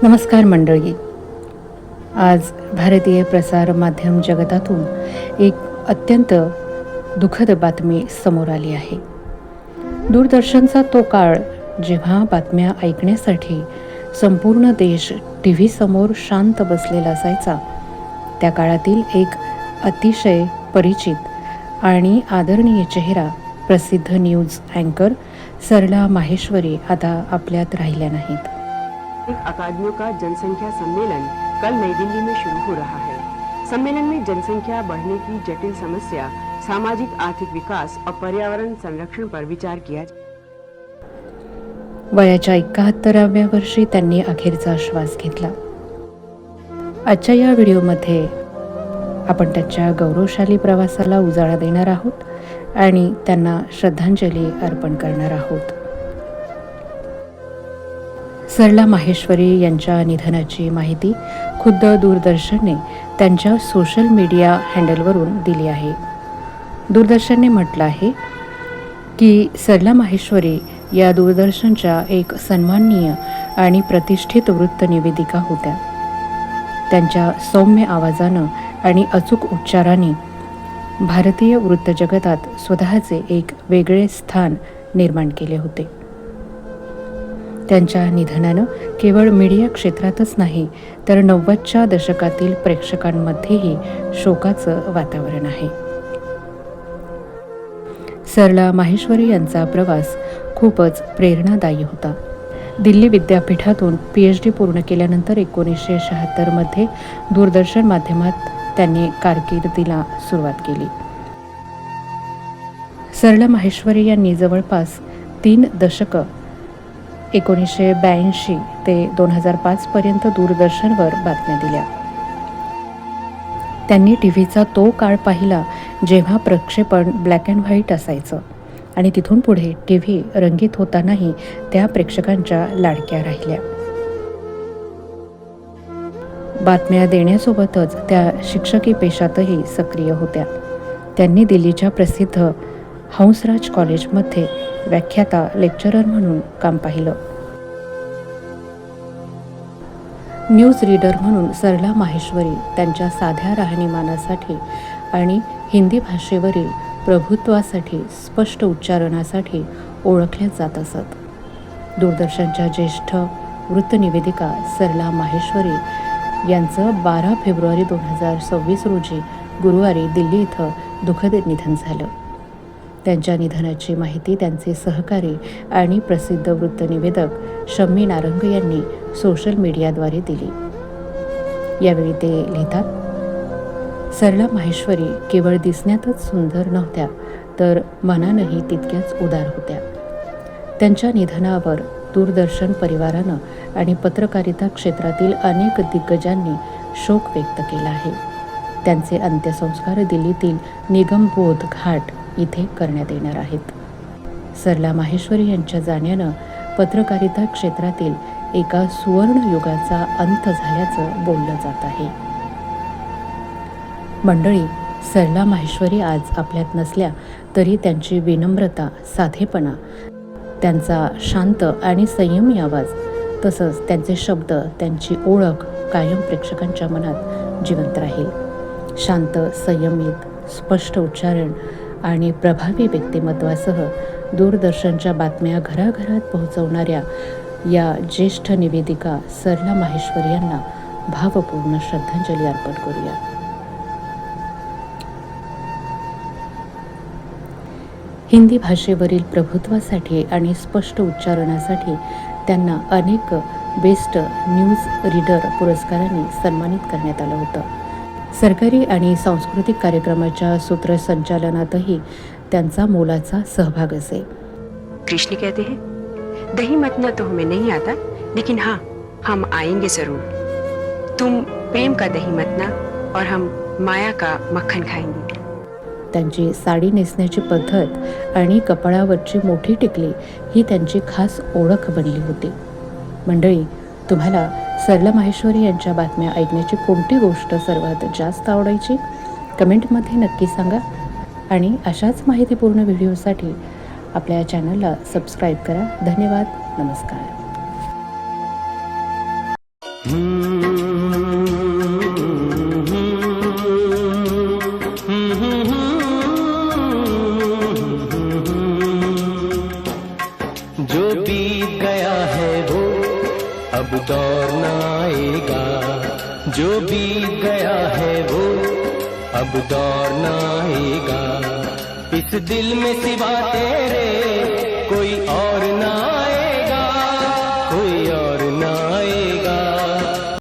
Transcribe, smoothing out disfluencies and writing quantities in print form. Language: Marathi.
नमस्कार मंडळी. आज भारतीय प्रसार माध्यम जगतातून एक अत्यंत दुःखद बातमी समोर आली आहे. दूरदर्शनचा तो काळ जेव्हा बातम्या ऐकण्यासाठी संपूर्ण देश टी व्ही समोर शांत बसलेला असायचा, त्या काळातील एक अतिशय परिचित आणि आदरणीय चेहरा, प्रसिद्ध न्यूज अँकर सरला माहेश्वरी आता आपल्यात राहिल्या नाहीत. अकादमियों का जनसंख्या सम्मेलन कल नई दिल्ली में शुरू हो रहा है। सम्मेलन में जनसंख्या बढ़ने की जटिल समस्या, सामाजिक आर्थिक विकास और पर्यावरण संरक्षण पर विचार किया। वयाच्या 71व्या वर्षी त्यांनी अखेरचा श्वास घेतला. आजच्या या व्हिडिओमध्ये आपण त्यांच्या गौरवशाली प्रवासाला उजाळा देणार आहोत आणि त्यांना श्रद्धांजली अर्पण करणार आहोत. सरला माहेश्वरी यांच्या निधनाची माहिती खुद्द दूरदर्शनने त्यांच्या सोशल मीडिया हँडलवरून दिली आहे. दूरदर्शनने म्हटलं आहे की सरला माहेश्वरी या दूरदर्शनच्या एक सन्माननीय आणि प्रतिष्ठित वृत्तनिवेदिका होत्या. त्यांच्या सौम्य आवाजानं आणि अचूक उच्चाराने भारतीय वृत्तजगतात स्वतःचे एक वेगळे स्थान निर्माण केले होते. त्यांच्या निधनानं केवळ मीडिया क्षेत्रातच नाही तर 90च्या दशकातील प्रेक्षकांमध्येही शोकाचं वातावरण आहे. सरला माहेश्वरी यांचा प्रवास खूपच प्रेरणादायी होता. दिल्ली विद्यापीठातून PhD पूर्ण केल्यानंतर 1976मध्ये दूरदर्शन माध्यमात त्यांनी कारकिर्दीला सुरुवात केली. सरला माहेश्वरी यांनी जवळपास 3 दशकं 1982 ते 2005 पर्यंत दूरदर्शनवर बातम्या दिल्या. त्यांनी टीव्हीचा तो काळ पाहिला जेव्हा प्रक्षेपण ब्लॅक अँड व्हाईट असायचं आणि तिथून पुढे टीव्ही रंगीत होतानाही त्या प्रेक्षकांच्या लाडक्या राहिल्या. बातम्या देण्यासोबतच त्या शिक्षकी पेशातही सक्रिय होत्या. त्यांनी दिल्लीच्या प्रसिद्ध हंसराज कॉलेजमध्ये व्याख्याता लेक्चरर म्हणून काम पाहिलं. न्यूज रीडर म्हणून सरला माहेश्वरी त्यांच्या साध्या राहणीमानासाठी आणि हिंदी भाषेवरील प्रभुत्वासाठी, स्पष्ट उच्चारणासाठी ओळखल्या जात असत. दूरदर्शनच्या ज्येष्ठ वृत्तनिवेदिका सरला माहेश्वरी यांचं 12 फेब्रुवारी 2026 रोजी गुरुवारी दिल्ली इथं दुःखद निधन झालं. त्यांच्या निधनाची माहिती त्यांचे सहकारी आणि प्रसिद्ध वृत्तनिवेदक शम्मी नारंग यांनी सोशल मीडियाद्वारे दिली. यावेळी ते लिहितात, सरला माहेश्वरी केवळ दिसण्यातच सुंदर नव्हत्या तर मनानंही तितक्याच उदार होत्या. त्यांच्या निधनावर दूरदर्शन परिवारानं आणि पत्रकारिता क्षेत्रातील अनेक दिग्गजांनी शोक व्यक्त केला आहे. त्यांचे अंत्यसंस्कार दिल्लीतील निगमबोध घाट इथे करण्यात येणार आहेत. सरला माहेश्वरी यांच्या जाण्यानं पत्रकारिता क्षेत्रातील एका सुवर्ण युगाचा अंत झाल्याचं बोललं जात आहे. मंडळी, सरला माहेश्वरी आज आपल्यात नसल्या तरी त्यांची विनम्रता, साधेपणा, त्यांचा शांत आणि संयमी आवाज, तसंच त्यांचे शब्द, त्यांची ओळख कायम प्रेक्षकांच्या मनात जिवंत राहील. शांत, संयमित, स्पष्ट उच्चारण आणि प्रभावी व्यक्तिमत्वासह दूरदर्शनच्या बातम्या घराघरात पोहोचवणाऱ्या या ज्येष्ठ निवेदिका सरला माहेश्वरी यांना भावपूर्ण श्रद्धांजली अर्पण करूया. हिंदी भाषेवरील प्रभुत्वासाठी आणि स्पष्ट उच्चारणासाठी त्यांना अनेक बेस्ट न्यूज रीडर पुरस्कारांनी सन्मानित करण्यात आलं होतं. सरकारी आणि सांस्कृतिक कार्यक्रमाच्या सूत्रसंचालनातही त्यांचा मोलाचा सहभाग असे. कृष्ण कहते हैं, दही मतना तो हमें नहीं आता, लेकिन हाँ, हम आएंगे जरूर. तुम प्रेम का दही मतना और हम माया का मक्खन खाएंगे. त्यांची साडी नेसण्याची पद्धत आणि कपाळावरची मोठी टिकली ही त्यांची खास ओळख बनली होती. मंडळी, तुम्हाला सरला माहेश्वरी यांच्या बातम्या ऐकण्याची कोणती गोष्ट सर्वात जास्त आवडायची? कमेंटमध्ये नक्की सांगा आणि अशाच माहितीपूर्ण व्हिडिओसाठी आपल्या चॅनलला सबस्क्राईब करा. धन्यवाद. नमस्कार. जो बीत गया है वो अब दौर न आएगा, जो बीत गया है वो अब दौर न आएगा। इस दिल में सिवा तेरे कोई और